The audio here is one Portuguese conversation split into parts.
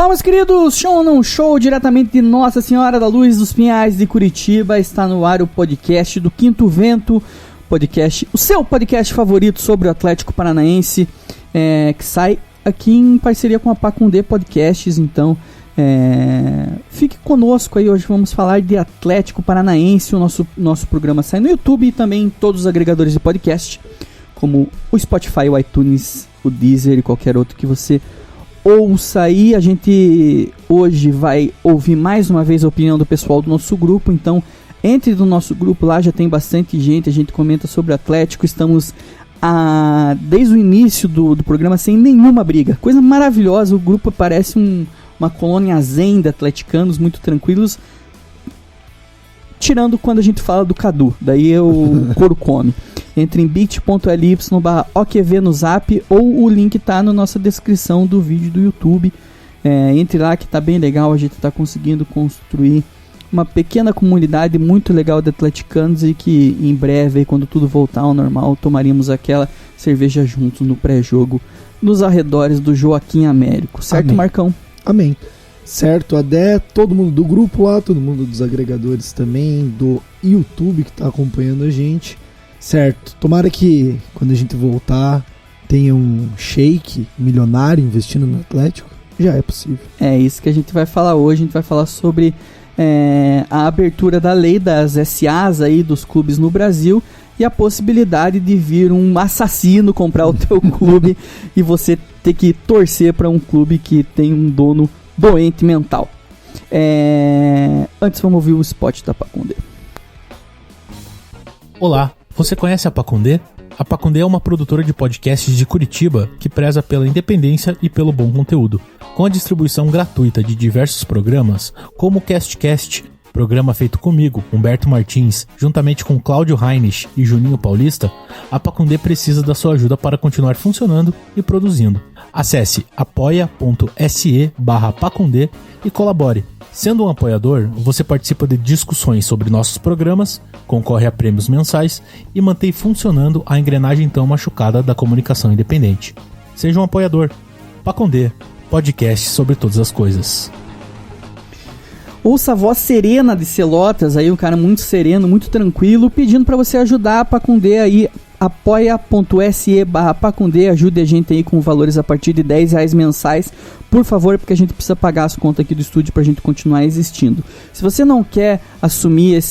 Fala, meus queridos, show ou não show, diretamente de Nossa Senhora da Luz dos Pinhais de Curitiba, está no ar o podcast do Quinto Vento, podcast, o seu podcast favorito sobre o Atlético Paranaense, que sai aqui em parceria com a Pacundê Podcasts. Então fique conosco aí, hoje vamos falar de Atlético Paranaense. O nosso programa sai no YouTube e também em todos os agregadores de podcast, como o Spotify, o iTunes, o Deezer e qualquer outro que você ouça aí. A gente hoje vai ouvir mais uma vez a opinião do pessoal do nosso grupo, então entre no nosso grupo lá, já tem bastante gente, a gente comenta sobre o Atlético. Estamos desde o início do programa sem nenhuma briga, coisa maravilhosa. O grupo parece uma colônia zen de atleticanos muito tranquilos, tirando quando a gente fala do Cadu, daí o couro come. Entre em bit.ly/OQV no Zap, ou o link tá na nossa descrição do vídeo do YouTube. Entre lá que tá bem legal, a gente tá conseguindo construir uma pequena comunidade muito legal de atleticanos e que em breve, quando tudo voltar ao normal, tomaríamos aquela cerveja juntos no pré-jogo nos arredores do Joaquim Américo, certo? Amém. Marcão? Amém. Certo, Adé, todo mundo do grupo lá, todo mundo dos agregadores também, do YouTube que tá acompanhando a gente. Certo, tomara que quando a gente voltar tenha um shake milionário investindo no Atlético. Já é possível. É isso que a gente vai falar hoje. A gente vai falar sobre a abertura da lei das SAs aí, dos clubes no Brasil, e a possibilidade de vir um assassino comprar o teu clube e você ter que torcer para um clube que tem um dono doente mental. Antes vamos ouvir o spot da Pacundê. Olá, você conhece a Pacundê? A Pacundê é uma produtora de podcasts de Curitiba que preza pela independência e pelo bom conteúdo. Com a distribuição gratuita de diversos programas, como o CastCast, programa feito comigo, Humberto Martins, juntamente com Cláudio Heinrich e Juninho Paulista, a Pacundê precisa da sua ajuda para continuar funcionando e produzindo. Acesse apoia.se/Pacundê e colabore. Sendo um apoiador, você participa de discussões sobre nossos programas, concorre a prêmios mensais e mantém funcionando a engrenagem tão machucada da comunicação independente. Seja um apoiador. Pacundê, podcast sobre todas as coisas. Ouça a voz serena de Celotas, aí um cara muito sereno, muito tranquilo, pedindo para você ajudar a Pacundê aí, apoia.se/Pacundê, ajude a gente aí com valores a partir de R$10 mensais, por favor, porque a gente precisa pagar as contas aqui do estúdio pra gente continuar existindo. Se você não quer assumir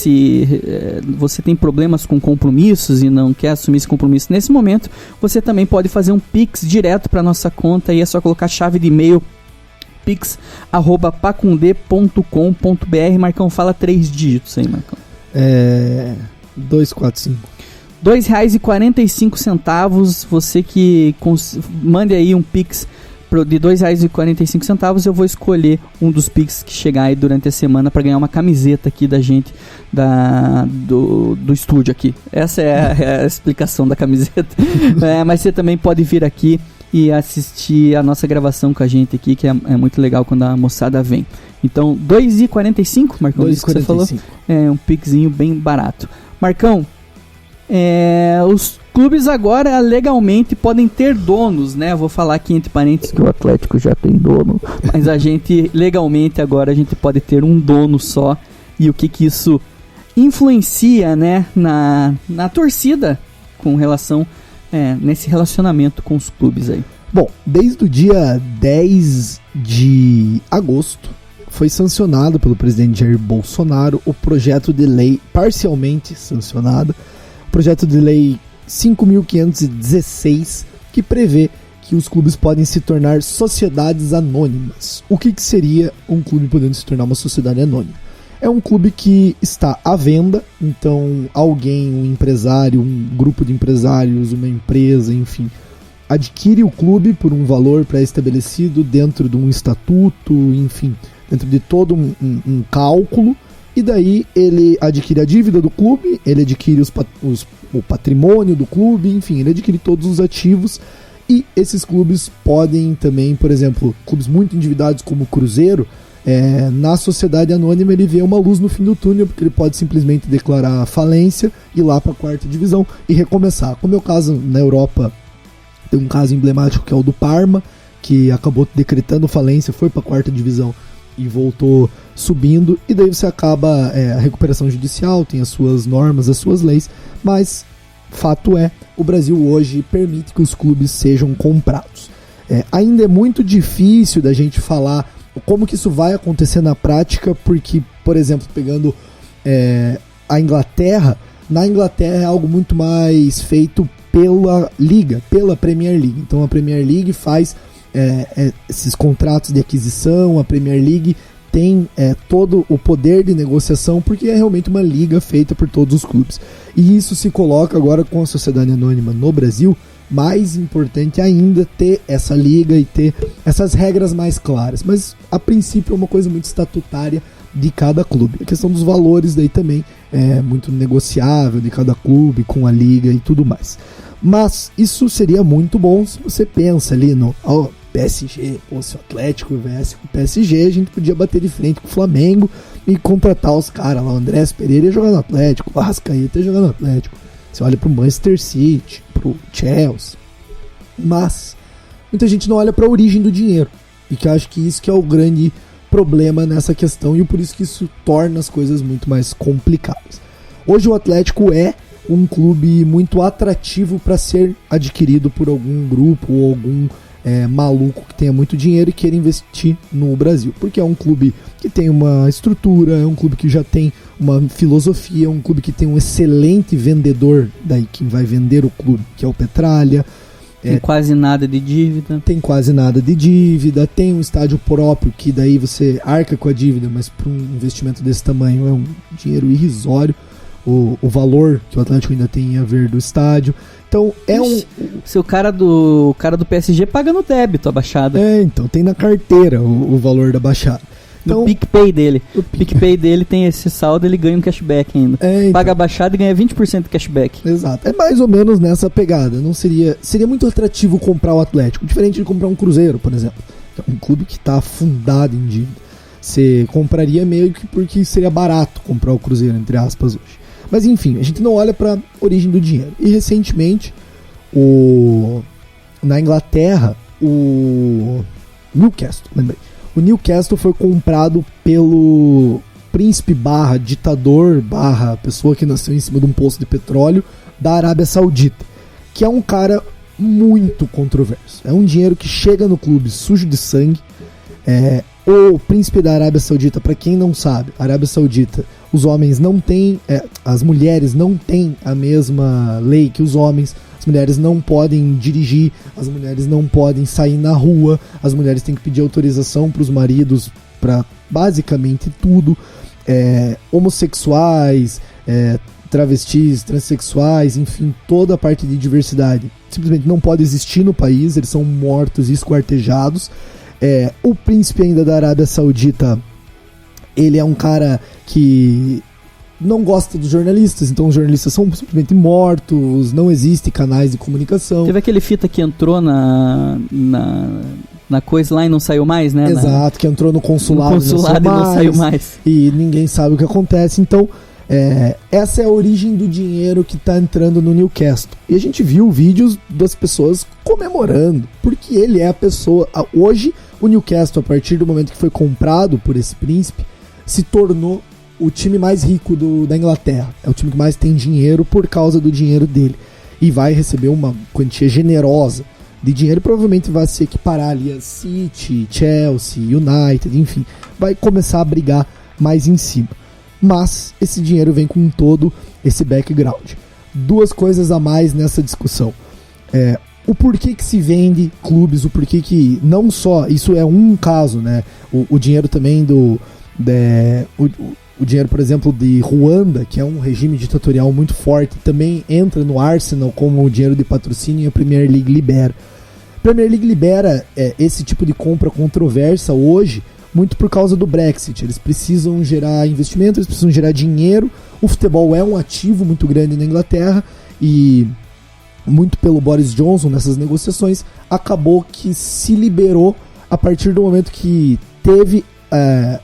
você tem problemas com compromissos e não quer assumir esse compromisso nesse momento, você também pode fazer um Pix direto pra nossa conta, e é só colocar a chave de e-mail pix@pacundê.com.br. Marcão, fala 3 dígitos aí, Marcão. 245. R$2,45. Você que mande aí um Pix de R$2,45, eu vou escolher um dos Pix que chegar aí durante a semana para ganhar uma camiseta aqui da gente, do estúdio aqui. Essa é a explicação da camiseta. Mas você também pode vir aqui e assistir a nossa gravação com a gente aqui, que é muito legal quando a moçada vem. Então, R$2,45, Marcão, isso que você falou? É um Pixinho bem barato. Marcão, os clubes agora legalmente podem ter donos, né? Eu vou falar aqui entre parênteses que o Atlético já tem dono, mas a gente legalmente agora a gente pode ter um dono só. E o que isso influencia, né, na torcida com relação nesse relacionamento com os clubes aí? Bom, desde o dia 10 de agosto foi sancionado pelo presidente Jair Bolsonaro o projeto de lei parcialmente sancionado, projeto de lei 5.516, que prevê que os clubes podem se tornar sociedades anônimas. O que seria um clube podendo se tornar uma sociedade anônima? É um clube que está à venda, então alguém, um empresário, um grupo de empresários, uma empresa, enfim, adquire o clube por um valor pré-estabelecido dentro de um estatuto, enfim, dentro de todo um cálculo, e daí ele adquire a dívida do clube, ele adquire o patrimônio do clube, enfim, ele adquire todos os ativos. E esses clubes podem também, por exemplo, clubes muito endividados como o Cruzeiro, na sociedade anônima ele vê uma luz no fim do túnel, porque ele pode simplesmente declarar falência, ir lá para a 4ª divisão e recomeçar. Como é o caso na Europa, tem um caso emblemático que é o do Parma, que acabou decretando falência, foi para a 4ª divisão e voltou subindo, e daí você acaba a recuperação judicial, tem as suas normas, as suas leis, mas fato é, o Brasil hoje permite que os clubes sejam comprados. Ainda é muito difícil da gente falar como que isso vai acontecer na prática, porque, por exemplo, pegando a Inglaterra, na Inglaterra é algo muito mais feito pela Liga, pela Premier League. Então a Premier League faz esses contratos de aquisição, a Premier League tem todo o poder de negociação, porque é realmente uma liga feita por todos os clubes. E isso se coloca agora com a Sociedade Anônima no Brasil, mais importante ainda ter essa liga e ter essas regras mais claras. Mas a princípio é uma coisa muito estatutária de cada clube. A questão dos valores daí também é muito negociável de cada clube com a liga e tudo mais. Mas isso seria muito bom se você pensa ali no PSG, se o Atlético viesse com o PSG, a gente podia bater de frente com o Flamengo e contratar os caras lá. O Andrés Pereira ia jogar no Atlético, o Arrascaeta ia jogar no Atlético. Você olha pro Manchester City, pro Chelsea. Mas muita gente não olha para a origem do dinheiro, e que eu acho que isso que é o grande problema nessa questão, e por isso que isso torna as coisas muito mais complicadas. Hoje o Atlético é um clube muito atrativo para ser adquirido por algum grupo ou algum maluco que tenha muito dinheiro e queira investir no Brasil, porque é um clube que tem uma estrutura, é um clube que já tem uma filosofia, é um clube que tem um excelente vendedor, daí quem vai vender o clube, que é o Petralha. Tem quase nada de dívida. Tem um estádio próprio, que daí você arca com a dívida, mas para um investimento desse tamanho é um dinheiro irrisório, o valor que o Atlético ainda tem a ver do estádio. Então Se o cara do PSG paga no débito a baixada. Então tem na carteira o valor da baixada. Então, no PicPay dele. O PicPay dele tem esse saldo, ele ganha um cashback ainda. Então, paga a baixada e ganha 20% de cashback. Exato. É mais ou menos nessa pegada. Não seria muito atrativo comprar o Atlético, diferente de comprar um Cruzeiro, por exemplo. Um clube que está afundado em dívida. Você compraria meio que porque seria barato comprar o Cruzeiro, entre aspas, hoje. Mas enfim, a gente não olha para a origem do dinheiro. E recentemente, na Inglaterra, o Newcastle, lembrei. O Newcastle foi comprado pelo príncipe / ditador / pessoa que nasceu em cima de um poço de petróleo da Arábia Saudita, que é um cara muito controverso. É um dinheiro que chega no clube sujo de sangue. O príncipe da Arábia Saudita, para quem não sabe, a Arábia Saudita, os homens não têm, as mulheres não têm a mesma lei que os homens. As mulheres não podem dirigir, as mulheres não podem sair na rua, as mulheres têm que pedir autorização para os maridos para basicamente tudo. Homossexuais, travestis, transexuais, enfim, toda a parte de diversidade simplesmente não pode existir no país, eles são mortos e esquartejados. O príncipe ainda da Arábia Saudita, ele é um cara que não gosta dos jornalistas, então os jornalistas são simplesmente mortos, não existem canais de comunicação. Teve aquele fita que entrou na coisa lá e não saiu mais, né? Exato, que entrou no consulado e não saiu mais. E ninguém sabe o que acontece. Então, essa é a origem do dinheiro que está entrando no Newcastle. E a gente viu vídeos das pessoas comemorando, porque ele é a pessoa... Hoje, o Newcastle, a partir do momento que foi comprado por esse príncipe, se tornou o time mais rico da Inglaterra. É o time que mais tem dinheiro por causa do dinheiro dele. E vai receber uma quantia generosa de dinheiro. Provavelmente vai se equiparar ali a City, Chelsea, United, enfim. Vai começar a brigar mais em cima. Mas esse dinheiro vem com todo esse background. Duas coisas a mais nessa discussão. O porquê que se vende clubes, o porquê que não só... Isso é um caso, né? O dinheiro também o dinheiro, por exemplo, de Ruanda, que é um regime ditatorial muito forte, também entra no Arsenal como o dinheiro de patrocínio e a Premier League libera. A Premier League libera esse tipo de compra controversa hoje muito por causa do Brexit. Eles precisam gerar investimento, eles precisam gerar dinheiro. O futebol é um ativo muito grande na Inglaterra e muito pelo Boris Johnson nessas negociações, acabou que se liberou a partir do momento que teve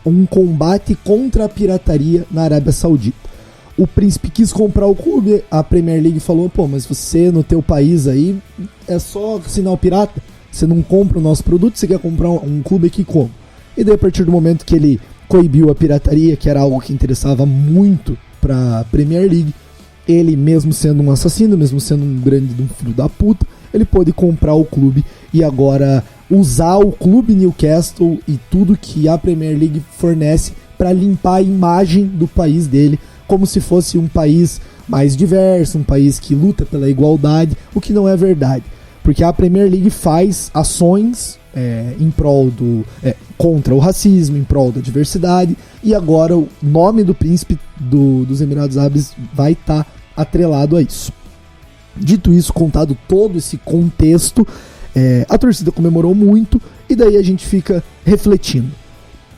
um combate contra a pirataria na Arábia Saudita. O príncipe quis comprar o clube, a Premier League falou, mas você no teu país aí é só sinal pirata, você não compra o nosso produto, você quer comprar um clube aqui como? E daí a partir do momento que ele coibiu a pirataria, que era algo que interessava muito para a Premier League, ele mesmo sendo um assassino, mesmo sendo um grande filho da puta, ele pôde comprar o clube e agora usar o clube Newcastle e tudo que a Premier League fornece para limpar a imagem do país dele, como se fosse um país mais diverso, um país que luta pela igualdade, o que não é verdade, porque a Premier League faz ações em prol contra o racismo, em prol da diversidade, e agora o nome do príncipe dos Emirados Árabes vai estar atrelado a isso. Dito isso, contado todo esse contexto, a torcida comemorou muito, e daí a gente fica refletindo.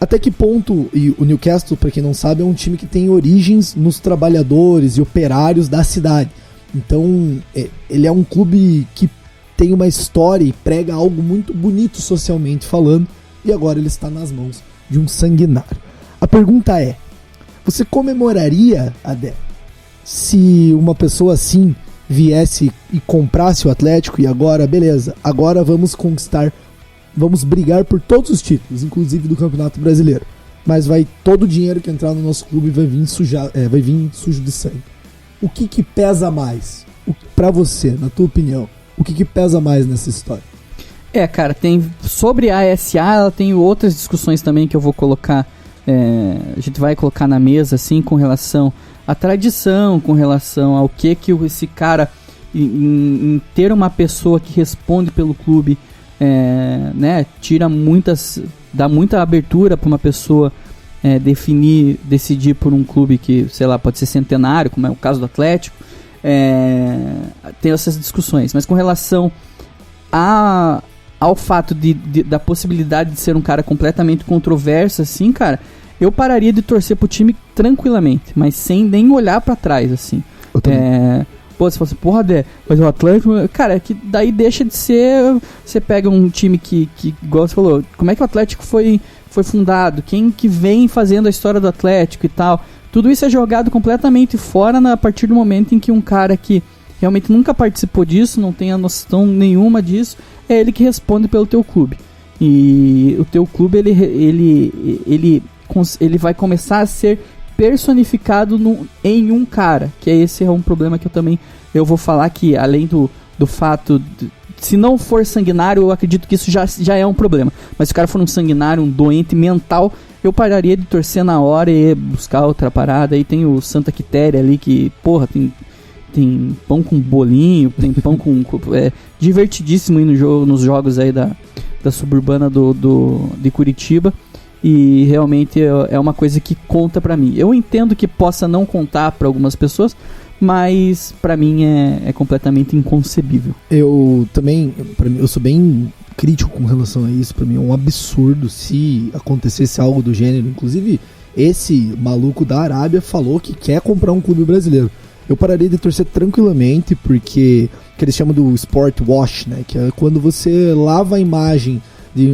Até que ponto, e o Newcastle, para quem não sabe, é um time que tem origens nos trabalhadores e operários da cidade. Então, ele é um clube que tem uma história e prega algo muito bonito socialmente falando, e agora ele está nas mãos de um sanguinário. A pergunta é, você comemoraria, Adé, se uma pessoa assim viesse e comprasse o Atlético e agora, beleza, agora vamos brigar por todos os títulos, inclusive do Campeonato Brasileiro, mas todo o dinheiro que entrar no nosso clube vai vir sujo de sangue. O que pesa mais pra você, na tua opinião? O que pesa mais nessa história? Cara, sobre a ASA, ela tem outras discussões também que eu vou colocar, a gente vai colocar na mesa, assim, com relação à tradição, com relação ao que esse cara, em ter uma pessoa que responde pelo clube, dá muita abertura para uma pessoa decidir por um clube que, sei lá, pode ser centenário, como é o caso do Atlético. Tem essas discussões, mas com relação ao fato da possibilidade de ser um cara completamente controverso, assim, cara, eu pararia de torcer pro time tranquilamente, mas sem nem olhar pra trás, assim. Você fala assim, porra, Dé, mas o Atlético... Cara, é que daí deixa de ser... Você pega um time que igual você falou, como é que o Atlético foi fundado? Quem que vem fazendo a história do Atlético e tal? Tudo isso é jogado completamente fora a partir do momento em que um cara que realmente nunca participou disso, não tem a noção nenhuma disso, é ele que responde pelo teu clube. E o teu clube, ele vai começar a ser personificado em um cara, que esse é um problema que eu vou falar que, além do fato se não for sanguinário, eu acredito que isso já é um problema, mas se o cara for um sanguinário, um doente mental, eu pararia de torcer na hora e buscar outra parada. Aí tem o Santa Quitéria ali que, porra, tem pão com bolinho, tem pão com... divertidíssimo aí nos jogos aí da suburbana de Curitiba. E realmente é uma coisa que conta pra mim. Eu entendo que possa não contar pra algumas pessoas, mas pra mim é completamente inconcebível. Eu sou bem crítico com relação a isso. Pra mim é um absurdo se acontecesse algo do gênero. Inclusive, esse maluco da Arábia falou que quer comprar um clube brasileiro. Eu pararia de torcer tranquilamente, porque que eles chamam do sport wash, né? Que é quando você lava a imagem.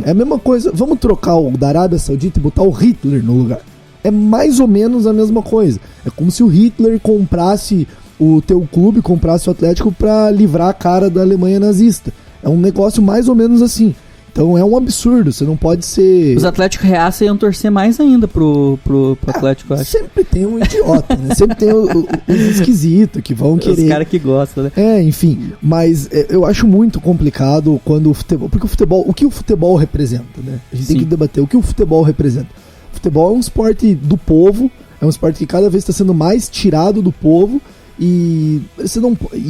É a mesma coisa, vamos trocar o da Arábia Saudita e botar o Hitler no lugar. É mais ou menos a mesma coisa. É como se o Hitler comprasse o teu clube, comprasse o Atlético pra livrar a cara da Alemanha nazista. É um negócio mais ou menos assim. Então é um absurdo, você não pode ser... Os Atlético Reaça iam torcer mais ainda pro Atlético, acho. Sempre tem um idiota, né? Sempre tem os esquisitos que vão querer... Os caras que gostam, né? Enfim. Mas eu acho muito complicado quando o futebol... Porque o que o futebol representa, né? A gente tem que debater o que o futebol representa. O futebol é um esporte do povo, é um esporte que cada vez está sendo mais tirado do povo. E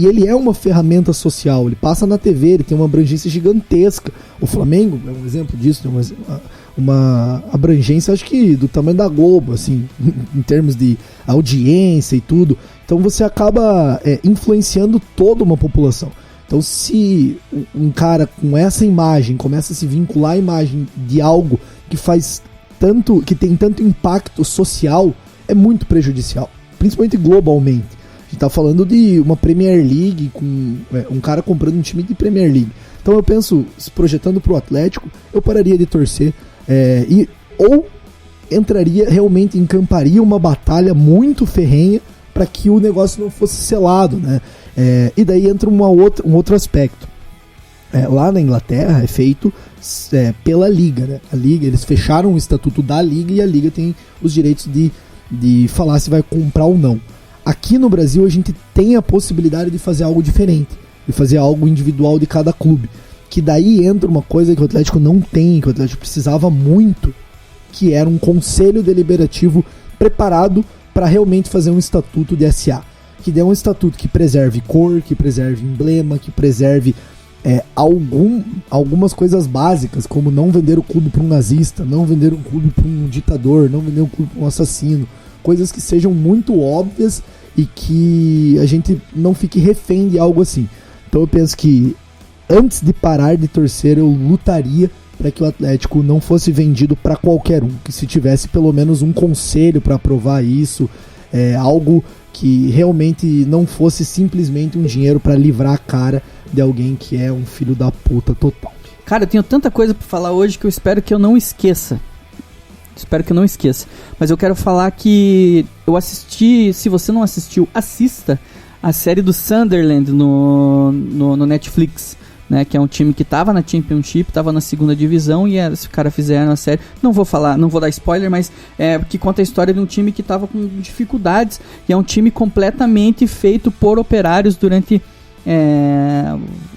ele é uma ferramenta social, ele passa na TV, ele tem uma abrangência gigantesca. O Flamengo é um exemplo disso, tem uma abrangência, acho que do tamanho da Globo, assim, em termos de audiência e tudo. Então você acaba influenciando toda uma população. Então se um cara com essa imagem começa a se vincular à imagem de algo que tem tanto impacto social, é muito prejudicial, principalmente globalmente. A gente tá falando de uma Premier League com um cara comprando um time de Premier League. Então eu penso, se projetando pro Atlético, eu pararia de torcer ou encamparia uma batalha muito ferrenha para que o negócio não fosse selado, né? E daí entra um outro aspecto. lá na Inglaterra é feito pela Liga, né? A Liga, eles fecharam o estatuto da Liga e a Liga tem os direitos de falar se vai comprar ou não. Aqui no Brasil a gente tem a possibilidade de fazer algo diferente, de fazer algo individual de cada clube, que daí entra uma coisa que o Atlético não tem, que o Atlético precisava muito, que era um conselho deliberativo preparado para realmente fazer um estatuto de SA, que dê um estatuto que preserve cor, que preserve emblema, que preserve algumas coisas básicas, como não vender o clube para um nazista, não vender um clube para um ditador, não vender um clube para um assassino, coisas que sejam muito óbvias e que a gente não fique refém de algo assim. Então eu penso que antes de parar de torcer, eu lutaria para que o Atlético não fosse vendido para qualquer um, que se tivesse pelo menos um conselho para aprovar isso, algo que realmente não fosse simplesmente um dinheiro para livrar a cara de alguém que é um filho da puta total. Cara, eu tenho tanta coisa pra falar hoje que eu espero que eu não esqueça. Mas eu quero falar que eu assisti, se você não assistiu, assista a série do Sunderland no Netflix, né? Que é um time que tava na Championship, tava na segunda divisão e os caras fizeram a série. Não vou dar spoiler, mas que conta a história de um time que tava com dificuldades e é um time completamente feito por operários durante...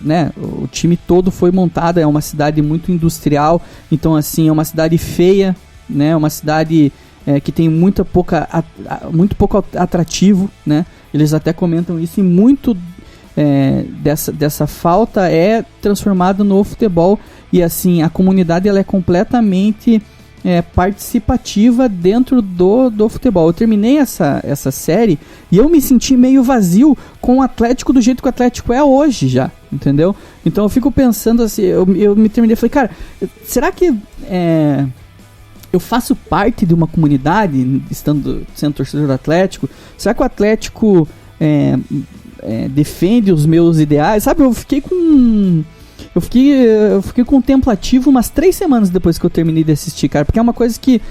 né, o time todo foi montado, é uma cidade muito industrial, então assim, é uma cidade feia, né, uma cidade que tem muito pouco atrativo, né, eles até comentam isso, e muito dessa falta é transformado no futebol, e assim, a comunidade ela é completamente participativa dentro do futebol. Eu terminei essa série e eu me senti meio vazio com o Atlético do jeito que o Atlético é hoje já, entendeu? Então eu fico pensando assim, eu me terminei e falei, cara, será que eu faço parte de uma comunidade sendo torcedor do Atlético? Será que o Atlético defende os meus ideais? Sabe, eu fiquei contemplativo umas 3 semanas depois que eu terminei de assistir, cara, porque é uma coisa que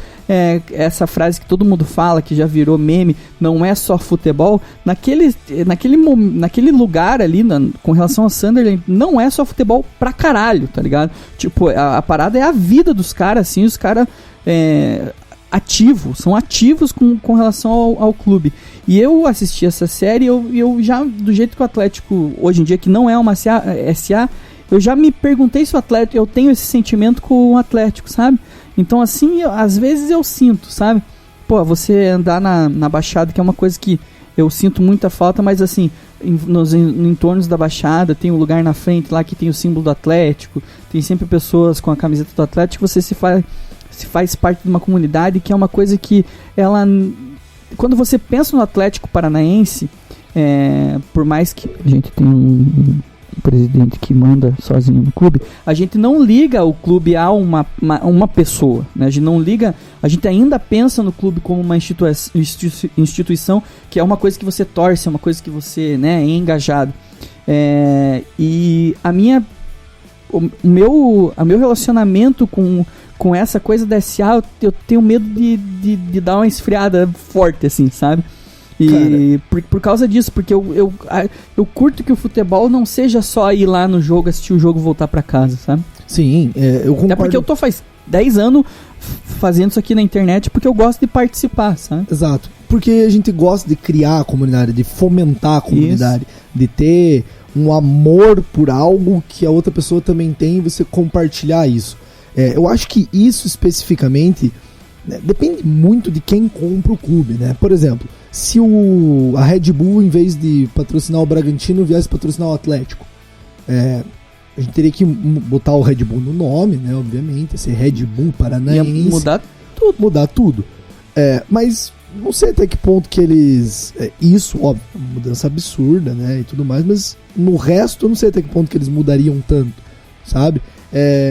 essa frase que todo mundo fala, que já virou meme, não é só futebol, naquele lugar ali, com relação ao Sunderland, não é só futebol pra caralho, tá ligado? Tipo, a parada é a vida dos caras, assim, os caras são ativos com relação ao clube. E eu assisti essa série, eu já, do jeito que o Atlético, hoje em dia, que não é uma SA, eu já me perguntei se o Atlético, eu tenho esse sentimento com o Atlético, sabe? Então assim, às vezes eu sinto, sabe? Pô, você andar na Baixada, que é uma coisa que eu sinto muita falta, mas assim, nos entornos da Baixada, tem um lugar na frente lá que tem o símbolo do Atlético, tem sempre pessoas com a camiseta do Atlético, você se faz parte de uma comunidade, que é uma coisa que ela... Quando você pensa no Atlético Paranaense, por mais que a gente tenha um presidente que manda sozinho no clube, a gente não liga o clube a uma pessoa, né? A gente não liga, a gente ainda pensa no clube como uma instituição, que é uma coisa que você torce, é uma coisa que você, né, é engajado. E o meu relacionamento com essa coisa da SA, eu tenho medo de dar uma esfriada forte, assim, sabe? E por causa disso, porque eu curto que o futebol não seja só ir lá no jogo, assistir o jogo e voltar pra casa, sabe? Sim, eu concordo. Até porque eu tô faz 10 anos fazendo isso aqui na internet, porque eu gosto de participar, sabe? Exato, porque a gente gosta de criar a comunidade, de fomentar a comunidade, isso. De ter um amor por algo que a outra pessoa também tem e você compartilhar isso. Eu acho que isso especificamente, né, depende muito de quem compra o clube, né? Por exemplo, se a Red Bull, em vez de patrocinar o Bragantino, viesse patrocinar o Atlético, a gente teria que botar o Red Bull no nome, né? Obviamente, ser Red Bull Paranaense. Ia mudar tudo. Mas não sei até que ponto que eles... isso, óbvio, uma mudança absurda, né? E tudo mais, mas no resto eu não sei até que ponto que eles mudariam tanto, sabe?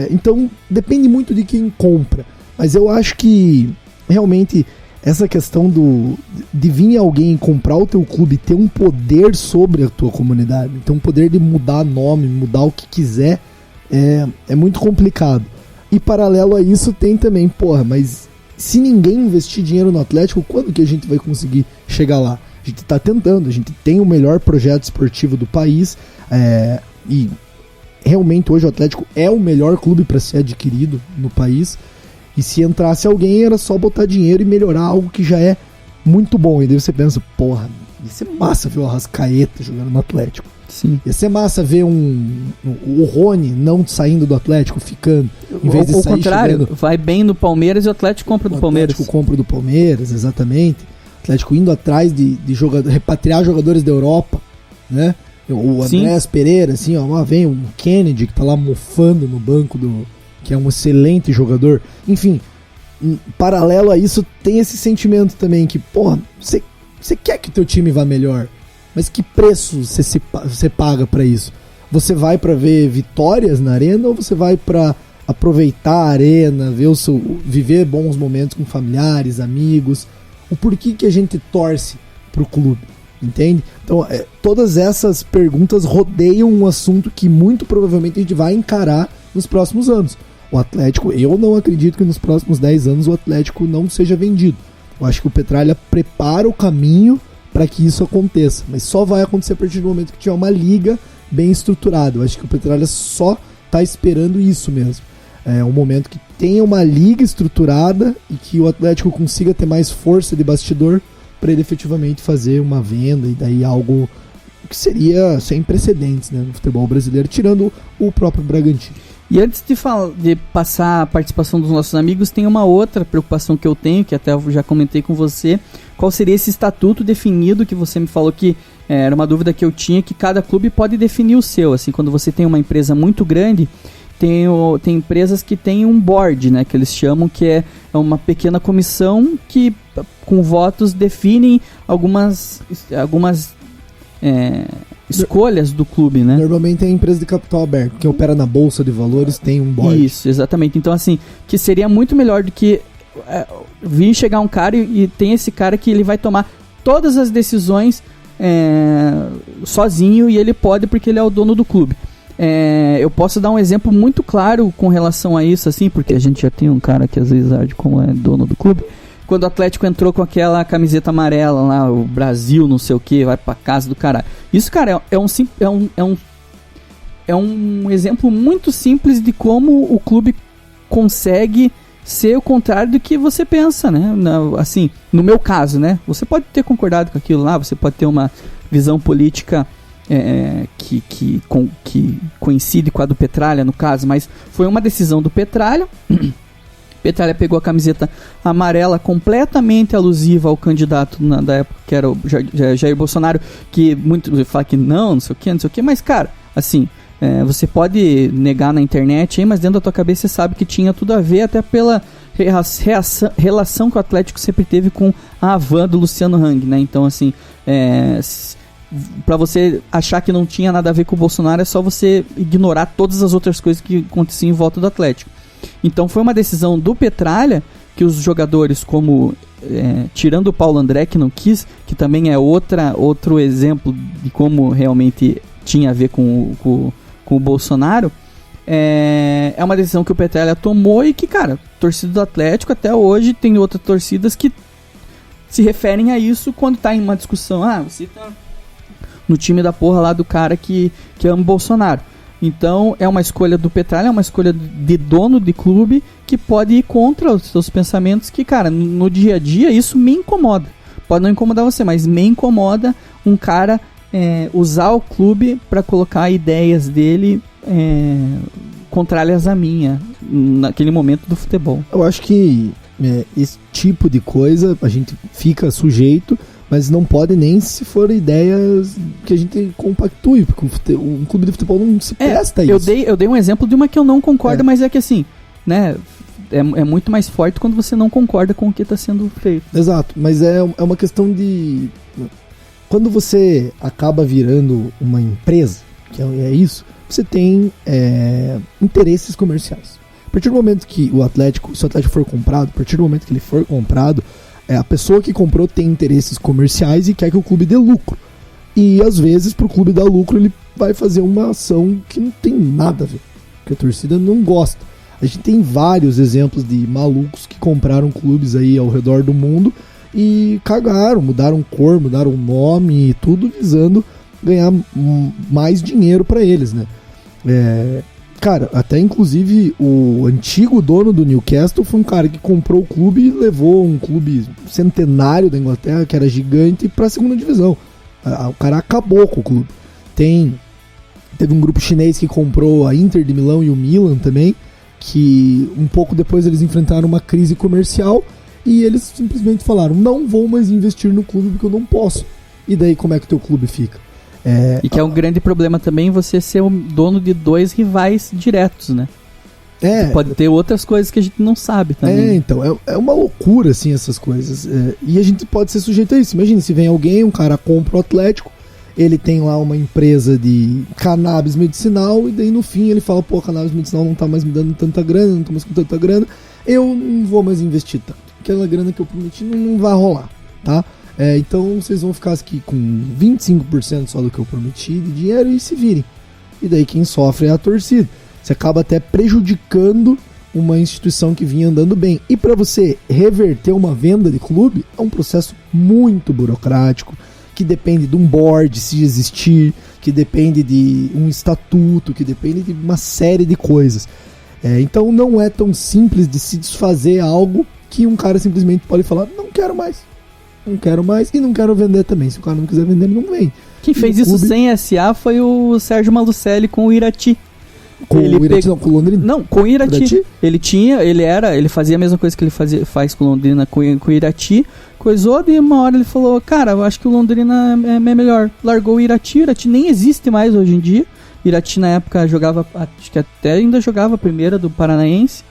Então, depende muito de quem compra. Mas eu acho que, realmente, essa questão de vir alguém comprar o teu clube, ter um poder sobre a tua comunidade, ter um poder de mudar nome, mudar o que quiser, é muito complicado. E paralelo a isso tem também, mas se ninguém investir dinheiro no Atlético, quando que a gente vai conseguir chegar lá? A gente tá tentando, a gente tem o melhor projeto esportivo do país, e realmente hoje o Atlético é o melhor clube para ser adquirido no país. E se entrasse alguém, era só botar dinheiro e melhorar algo que já é muito bom. E daí você pensa, porra, ia ser massa ver o Arrascaeta jogando no Atlético. Sim. Ia ser massa ver o Rony não saindo do Atlético, ficando. Em vez de sair, ao contrário, chegando, vai bem no Palmeiras e o Atlético compra do Palmeiras. O Atlético compra do Palmeiras, exatamente. O Atlético indo atrás de repatriar jogadores da Europa, né? O Andrés Pereira, assim, ó, vem o Kennedy, que tá lá mofando no banco, que é um excelente jogador. Enfim, em paralelo a isso, tem esse sentimento também que, porra, você quer que o teu time vá melhor, mas que preço você paga pra isso? Você vai pra ver vitórias na arena ou você vai pra aproveitar a arena, viver bons momentos com familiares, amigos? O porquê que a gente torce pro clube? Entende? Então, todas essas perguntas rodeiam um assunto que muito provavelmente a gente vai encarar nos próximos anos. O Atlético, eu não acredito que nos próximos 10 anos o Atlético não seja vendido. Eu acho que o Petralha prepara o caminho para que isso aconteça, mas só vai acontecer a partir do momento que tiver uma liga bem estruturada. Eu acho que o Petralha só está esperando isso mesmo. É um momento que tenha uma liga estruturada e que o Atlético consiga ter mais força de bastidor para ele efetivamente fazer uma venda e daí algo que seria sem precedentes, né, no futebol brasileiro, tirando o próprio Bragantino. E antes de passar a participação dos nossos amigos, tem uma outra preocupação que eu tenho, que até eu já comentei com você. Qual seria esse estatuto definido, que você me falou que era uma dúvida que eu tinha, que cada clube pode definir o seu. Assim, quando você tem uma empresa muito grande, tem empresas que têm um board, né, que eles chamam, que é uma pequena comissão que, com votos, definem algumas escolhas do clube, né? Normalmente é a empresa de capital aberto, que opera na bolsa de valores, tem um board. Isso, exatamente. Então, assim, que seria muito melhor do que vir chegar um cara e tem esse cara que ele vai tomar todas as decisões sozinho, e ele pode porque ele é o dono do clube. Eu posso dar um exemplo muito claro com relação a isso, assim, porque a gente já tem um cara que às vezes arde como é dono do clube. Quando o Atlético entrou com aquela camiseta amarela lá, o Brasil, não sei o que, vai pra casa do caralho. Isso, cara, é um exemplo muito simples de como o clube consegue ser o contrário do que você pensa, né? Assim, no meu caso, né? Você pode ter concordado com aquilo lá, você pode ter uma visão política que coincide com a do Petralha, no caso, mas foi uma decisão do Petralha. Petralha pegou a camiseta amarela completamente alusiva ao candidato da época, que era o Jair Bolsonaro, que muito fala que não sei o que, mas, cara, assim, você pode negar na internet aí, mas dentro da tua cabeça você sabe que tinha tudo a ver, até pela relação que o Atlético sempre teve com a Havan do Luciano Hang, né? Então, assim, pra você achar que não tinha nada a ver com o Bolsonaro, é só você ignorar todas as outras coisas que aconteciam em volta do Atlético. Então foi uma decisão do Petralha que os jogadores, como tirando o Paulo André, que não quis, que também é outro exemplo de como realmente tinha a ver com o Bolsonaro, é uma decisão que o Petralha tomou e que, cara, torcida do Atlético até hoje tem outras torcidas que se referem a isso quando tá em uma discussão. Você tá no time da porra lá do cara que ama o Bolsonaro. Então é uma escolha do Petralha, é uma escolha de dono de clube que pode ir contra os seus pensamentos, que, cara, no dia a dia isso me incomoda. Pode não incomodar você, mas me incomoda um cara usar o clube para colocar ideias dele contrárias à minha, naquele momento do futebol. Eu acho que esse tipo de coisa a gente fica sujeito, mas não pode nem se for ideias que a gente compactue, porque um clube de futebol não se presta a isso. Eu dei um exemplo de uma que eu não concordo, mas é que assim, né, é muito mais forte quando você não concorda com o que está sendo feito. Exato, mas é uma questão de... Quando você acaba virando uma empresa, que é isso, você tem interesses comerciais. A partir do momento que se o Atlético for comprado, a partir do momento que ele for comprado, a pessoa que comprou tem interesses comerciais e quer que o clube dê lucro. E às vezes, pro clube dar lucro, ele vai fazer uma ação que não tem nada a ver, que a torcida não gosta. A gente tem vários exemplos de malucos que compraram clubes aí ao redor do mundo e cagaram, mudaram cor, mudaram nome e tudo visando ganhar mais dinheiro para eles, né? Cara, até inclusive o antigo dono do Newcastle foi um cara que comprou o clube e levou um clube centenário da Inglaterra, que era gigante, pra segunda divisão. O cara acabou com o clube. Teve um grupo chinês que comprou a Inter de Milão e o Milan também, que um pouco depois eles enfrentaram uma crise comercial e eles simplesmente falaram: não vou mais investir no clube porque eu não posso. E daí como é que o teu clube fica? E que é um grande problema também você ser o dono de 2 rivais diretos, né? Pode ter outras coisas que a gente não sabe também. Então, é uma loucura, assim, essas coisas. E a gente pode ser sujeito a isso. Imagina, se vem alguém, um cara compra o Atlético, ele tem lá uma empresa de cannabis medicinal, e daí no fim ele fala: pô, cannabis medicinal não tá mais me dando tanta grana, não tô mais com tanta grana, eu não vou mais investir tanto. Aquela grana que eu prometi não vai rolar, tá? Então vocês vão ficar aqui com 25% só do que eu prometi de dinheiro e se virem. E daí quem sofre é a torcida. Você acaba até prejudicando uma instituição que vinha andando bem. E para você reverter uma venda de clube é um processo muito burocrático, que depende de um board se existir, que depende de um estatuto, que depende de uma série de coisas. Então não é tão simples de se desfazer algo que um cara simplesmente pode falar: não quero mais e não quero vender também. Se o cara não quiser vender, ele não vem. Quem fez isso sem SA foi o Sérgio Malucelli com o Irati. Com o Irati, não, com o Londrina? Não, com o Irati. Ele fazia a mesma coisa que ele faz com o Londrina, com o Irati. Coisou, e uma hora ele falou: cara, eu acho que o Londrina é melhor. Largou o Irati nem existe mais hoje em dia. Irati na época jogava, acho que até ainda jogava a primeira do Paranaense.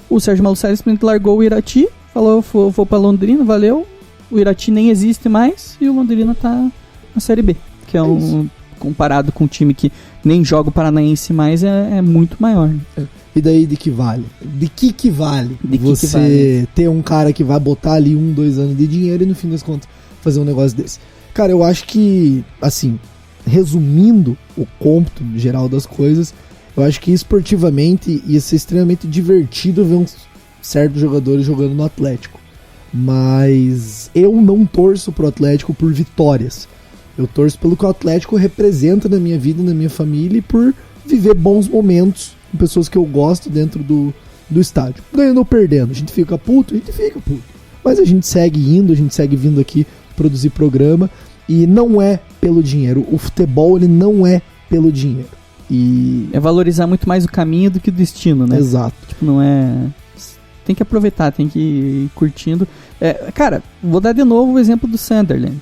O Sérgio Malucelli simplesmente largou o Irati, falou: vou pra Londrina, valeu. O Irati nem existe mais e o Londrina tá na Série B, que comparado com um time que nem joga o Paranaense mais, é muito maior. Né? E daí de que vale? De que vale você ter um cara que vai botar ali 1-2 anos de dinheiro e no fim das contas fazer um negócio desse? Cara, eu acho que, assim, resumindo o cômputo geral das coisas, eu acho que esportivamente ia ser extremamente divertido ver uns certos jogadores jogando no Atlético. Mas eu não torço pro Atlético por vitórias. Eu torço pelo que o Atlético representa na minha vida, na minha família, e por viver bons momentos com pessoas que eu gosto dentro do estádio. Ganhando ou perdendo, a gente fica puto. Mas a gente segue indo, a gente segue vindo aqui produzir programa, e não é pelo dinheiro. O futebol, ele não é pelo dinheiro. E é valorizar muito mais o caminho do que o destino, né? Exato. Tipo, não é... Tem que aproveitar, tem que ir curtindo. Cara, vou dar de novo o exemplo do Sunderland.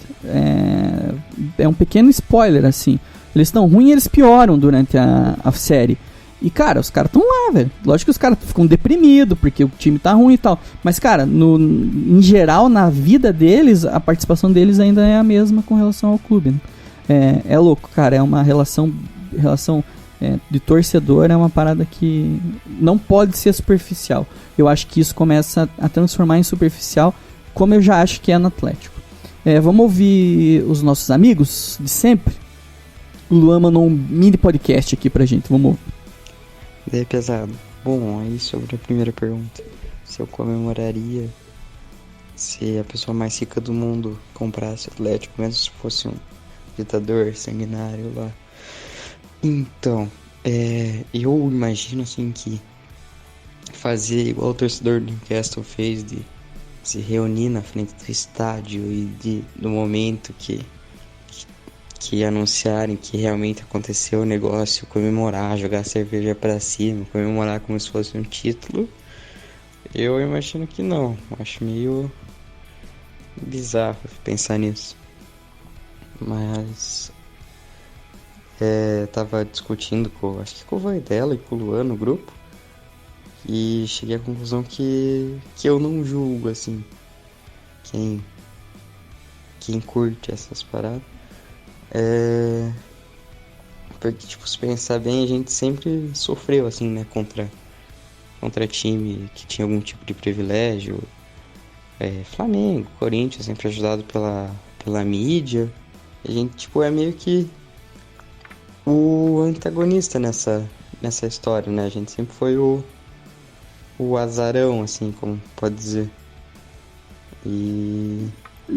É um pequeno spoiler, assim. Eles estão ruins e eles pioram durante a série. E, cara, os caras estão lá, velho. Lógico que os caras ficam deprimidos porque o time tá ruim e tal. Mas, cara, em geral, na vida deles, a participação deles ainda é a mesma com relação ao clube. Né? É louco, cara. É uma relação de torcedor, é uma parada que não pode ser superficial. Eu acho que isso começa a transformar em superficial, como eu já acho que é no Atlético. Vamos ouvir os nossos amigos de sempre? O Luan mandou um mini podcast aqui pra gente, vamos ouvir. E aí, pesado? Bom, aí sobre a primeira pergunta, se eu comemoraria se a pessoa mais rica do mundo comprasse o Atlético, mesmo se fosse um ditador sanguinário lá. Então, eu imagino assim que fazer igual o torcedor do Newcastle fez, de se reunir na frente do estádio e no momento que anunciarem que realmente aconteceu o negócio, comemorar, jogar cerveja pra cima, comemorar como se fosse um título, eu imagino que não. Acho meio bizarro pensar nisso. Mas tava discutindo acho que com o Vaidela e com o Luan no grupo, e cheguei à conclusão que eu não julgo assim quem curte essas paradas, porque, tipo, se pensar bem, a gente sempre sofreu assim, né, contra time que tinha algum tipo de privilégio. Flamengo, Corinthians, sempre ajudado pela mídia. A gente, tipo, é meio que o antagonista nessa história, né? A gente sempre foi o azarão, assim, como pode dizer. E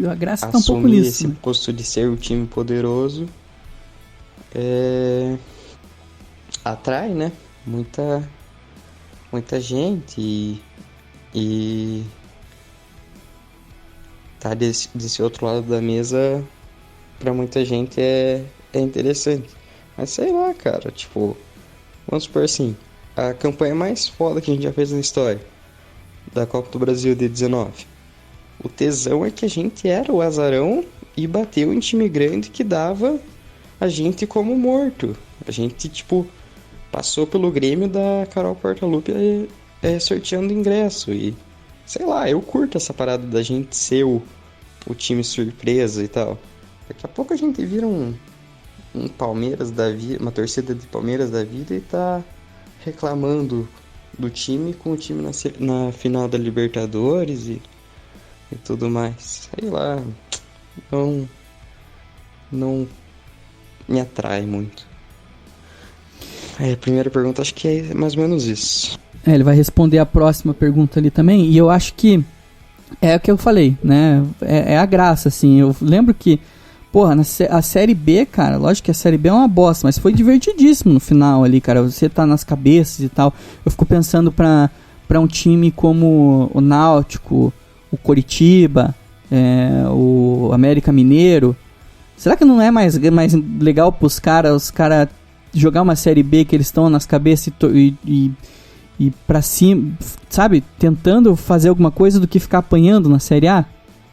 a graça tá um pouco nisso, esse posto de ser o time poderoso atrai, né? Muita gente e tá desse outro lado da mesa pra muita gente é interessante. Mas sei lá, cara, tipo, vamos supor assim, a campanha mais foda que a gente já fez na história da Copa do Brasil de 19. O tesão é que a gente era o azarão e bateu em time grande que dava a gente como morto. A gente, tipo, passou pelo Grêmio da Carol Portaluppi sorteando ingresso. E, sei lá, eu curto essa parada da gente ser o time surpresa e tal. Daqui a pouco a gente vira um Palmeiras da vida, uma torcida de Palmeiras da vida e tá reclamando do time com o time na final da Libertadores e tudo mais. Sei lá, não me atrai muito. A primeira pergunta acho que é mais ou menos isso. Ele vai responder a próxima pergunta ali também, e eu acho que é o que eu falei, né? É a graça, assim. Eu lembro que, porra, a Série B, cara, lógico que a Série B é uma bosta, mas foi divertidíssimo no final ali, cara. Você tá nas cabeças e tal. Eu fico pensando pra um time como o Náutico, o Coritiba, o América Mineiro. Será que não é mais legal pros os caras jogar uma Série B que eles estão nas cabeças e pra cima, sabe? Tentando fazer alguma coisa do que ficar apanhando na Série A?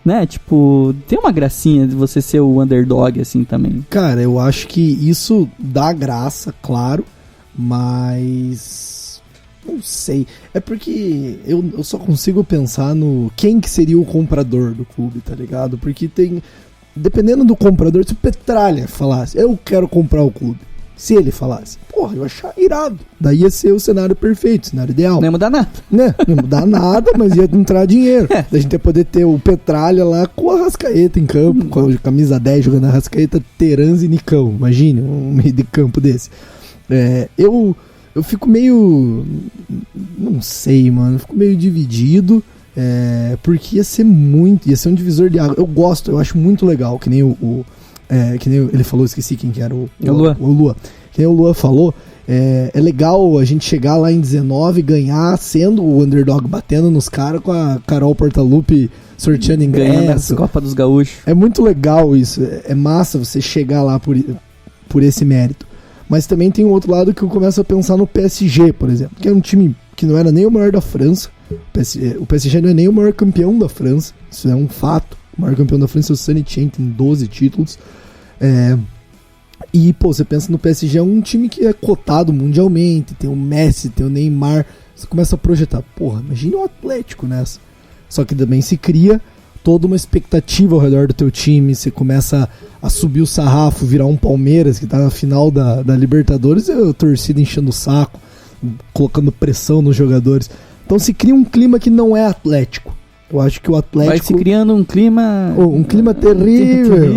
Né? Tipo, tem uma gracinha de você ser o underdog assim também. Cara, eu acho que isso dá graça, claro, mas não sei. É porque eu só consigo pensar no quem que seria o comprador do clube, tá ligado? Porque dependendo do comprador, se o Petralha falasse, eu quero comprar o clube. Se ele falasse, porra, eu ia achar irado. Daí ia ser o cenário perfeito, o cenário ideal. Não ia mudar nada. Né? Não ia mudar nada, mas ia entrar dinheiro. Daí a gente ia poder ter o Petralha lá com a Arrascaeta em campo, com a camisa 10 jogando a Arrascaeta, Terans e Nicão. Imagine um meio de campo desse. Eu fico meio... Não sei, mano. Eu fico meio dividido. Porque ia ser um divisor de água. Eu acho muito legal, que nem que nem ele falou, esqueci quem que era o Lua. Que nem o Lua falou, é legal a gente chegar lá em 19 e ganhar sendo o underdog, batendo nos caras com a Carol Portaluppi sorteando ingresso. Ganhando a Copa dos Gaúchos. É muito legal isso, é massa você chegar lá por esse mérito. Mas também tem um outro lado que eu começo a pensar no PSG, por exemplo, que é um time que não era nem o maior da França. O PSG não é nem o maior campeão da França, isso é um fato. O maior campeão da França é o Saint-Étienne, tem 12 títulos. E, pô, você pensa no PSG, é um time que é cotado mundialmente, tem o Messi, tem o Neymar. Você começa a projetar, porra, imagina o Atlético nessa. Só que também se cria toda uma expectativa ao redor do teu time, você começa a subir o sarrafo, virar um Palmeiras que tá na final da Libertadores, e a torcida enchendo o saco, colocando pressão nos jogadores. Então se cria um clima que não é Atlético. Eu acho que o Atlético... Vai se criando um clima... um clima terrível.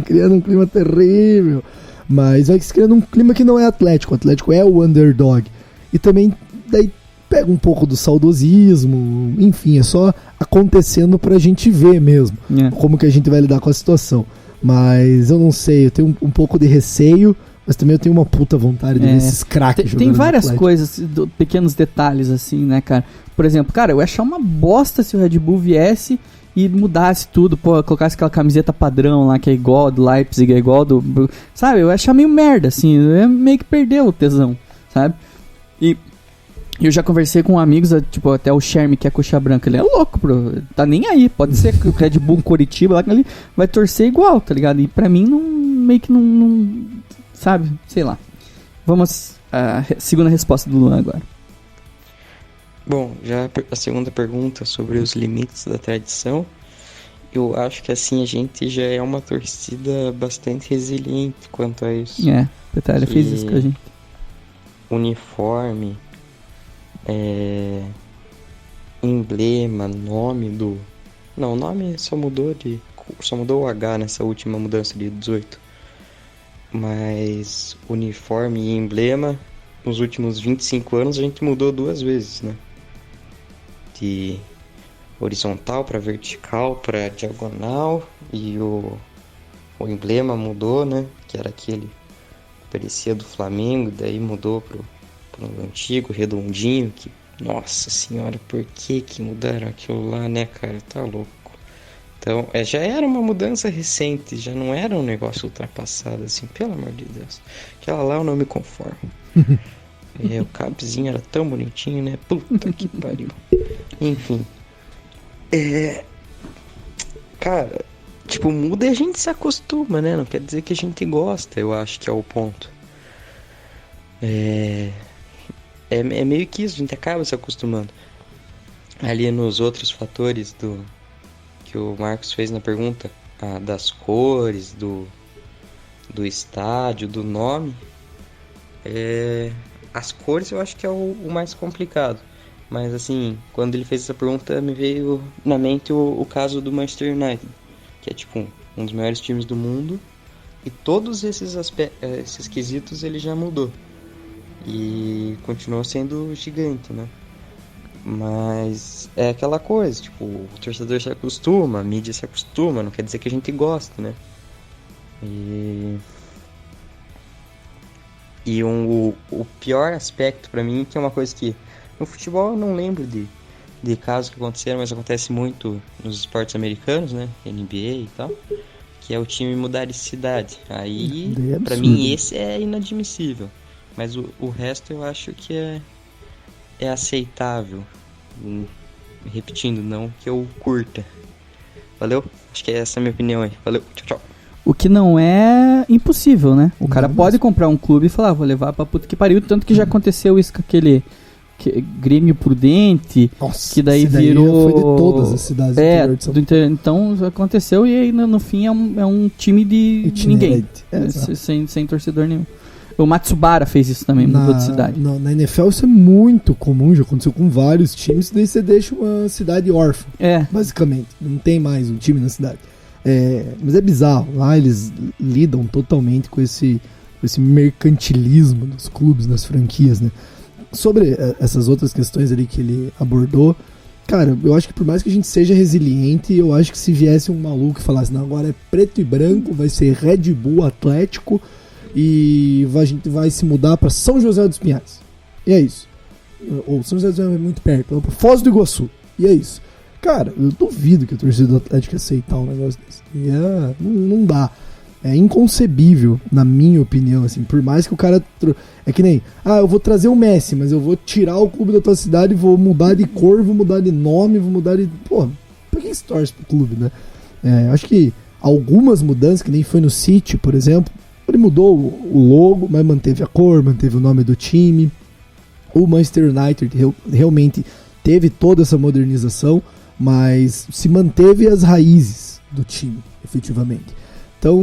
Criando um clima terrível. Mas vai se criando um clima que não é Atlético. O Atlético é o underdog. E também daí pega um pouco do saudosismo. Enfim, é só acontecendo pra gente ver mesmo. Como que a gente vai lidar com a situação. Mas eu não sei, eu tenho um pouco de receio. Mas também eu tenho uma puta vontade de ver esses craques jogando. Tem várias coisas, pequenos detalhes assim, né, cara? Por exemplo, cara, eu ia achar uma bosta se o Red Bull viesse e mudasse tudo, pô, colocasse aquela camiseta padrão lá, que é igual a do Leipzig, é igual do... Sabe, eu ia achar meio merda, assim, eu ia meio que perder o tesão, sabe? E eu já conversei com amigos, tipo, até o Sherme, que é coxa branca, ele é louco, bro, tá nem aí, pode ser que o Red Bull Coritiba lá, que ele vai torcer igual, tá ligado? E pra mim, meio que não sabe, sei lá. Vamos à segunda resposta do Luan agora. Bom, já a segunda pergunta sobre os limites da tradição, eu acho que assim a gente já é uma torcida bastante resiliente quanto a isso. Petralha fez isso com a gente. Uniforme, emblema, nome do... Não, o nome só mudou o H nessa última mudança de 18. Mas uniforme e emblema, nos últimos 25 anos a gente mudou 2 vezes, né? De horizontal para vertical para diagonal, e o emblema mudou, né? Que era aquele parecia do Flamengo, daí mudou pro antigo, redondinho, que, nossa senhora, por que mudaram aquilo lá, né, cara? Tá louco. Então, já era uma mudança recente, já não era um negócio ultrapassado, assim, pelo amor de Deus. Aquela lá eu não me conformo. O capzinho era tão bonitinho, né? Puta que pariu. Enfim. Cara, tipo, muda e a gente se acostuma, né? Não quer dizer que a gente gosta, eu acho que é o ponto. É meio que isso, a gente acaba se acostumando. Ali nos outros fatores que o Marcos fez na pergunta, das cores, do estádio, do nome, as cores eu acho que é o mais complicado. Mas assim, quando ele fez essa pergunta, me veio na mente o caso do Manchester United, que é tipo um dos maiores times do mundo, e todos esses quesitos ele já mudou. E continuou sendo gigante, né? Mas é aquela coisa, tipo, o torcedor se acostuma, a mídia se acostuma, não quer dizer que a gente gosta, né? E o pior aspecto pra mim, que é uma coisa que no futebol eu não lembro de casos que aconteceram, mas acontece muito nos esportes americanos, né? NBA e tal, que é o time mudar de cidade. Aí, pra mim, esse é inadmissível. Mas o resto eu acho que é aceitável. Repetindo, não que eu curta. Valeu? Acho que essa é a minha opinião aí. Valeu, tchau, tchau. O que não é impossível, né? O cara pode comprar um clube e falar, vou levar pra puta que pariu. Tanto que já aconteceu isso com aquele Grêmio Prudente. Nossa, que daí virou... foi de todas as cidades do interior. Então aconteceu e aí no fim é um time de ninguém. Sem torcedor nenhum. O Matsubara fez isso também, mudou de cidade. Na NFL isso é muito comum, já aconteceu com vários times, daí você deixa uma cidade órfã, basicamente. Não tem mais um time na cidade. Mas é bizarro, lá eles lidam totalmente com esse mercantilismo dos clubes, das franquias, né? Sobre essas outras questões ali que ele abordou, cara, eu acho que por mais que a gente seja resiliente, eu acho que se viesse um maluco e falasse, não, agora é preto e branco, vai ser Red Bull Atlético, e a gente vai se mudar para São José dos Pinhais. E é isso. Ou São José dos Pinhais é muito perto. Vamos para Foz do Iguaçu. E é isso. Cara, eu duvido que a torcida do Atlético ia aceitar um negócio desse. Não dá. É inconcebível, na minha opinião, assim. Por mais que o cara... É que nem... eu vou trazer o Messi, mas eu vou tirar o clube da tua cidade, vou mudar de cor, vou mudar de nome, vou mudar de... Pô, por que se torce pro clube, né? Acho que algumas mudanças, que nem foi no City, por exemplo... Ele mudou o logo, mas manteve a cor, manteve o nome do time. O Manchester United realmente teve toda essa modernização, mas se manteve as raízes do time, efetivamente. Então,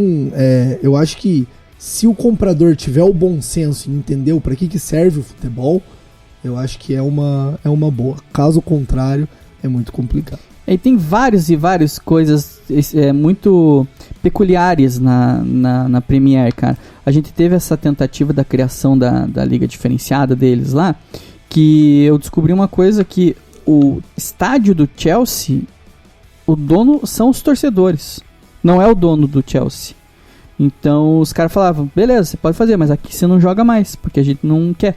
eu acho que se o comprador tiver o bom senso e entender para que serve o futebol, eu acho que é uma boa. Caso contrário, é muito complicado. E tem várias coisas muito peculiares na Premier, cara. A gente teve essa tentativa da criação da liga diferenciada deles lá, que eu descobri uma coisa, que o estádio do Chelsea, o dono são os torcedores, não é o dono do Chelsea. Então os caras falavam, beleza, você pode fazer, mas aqui você não joga mais, porque a gente não quer.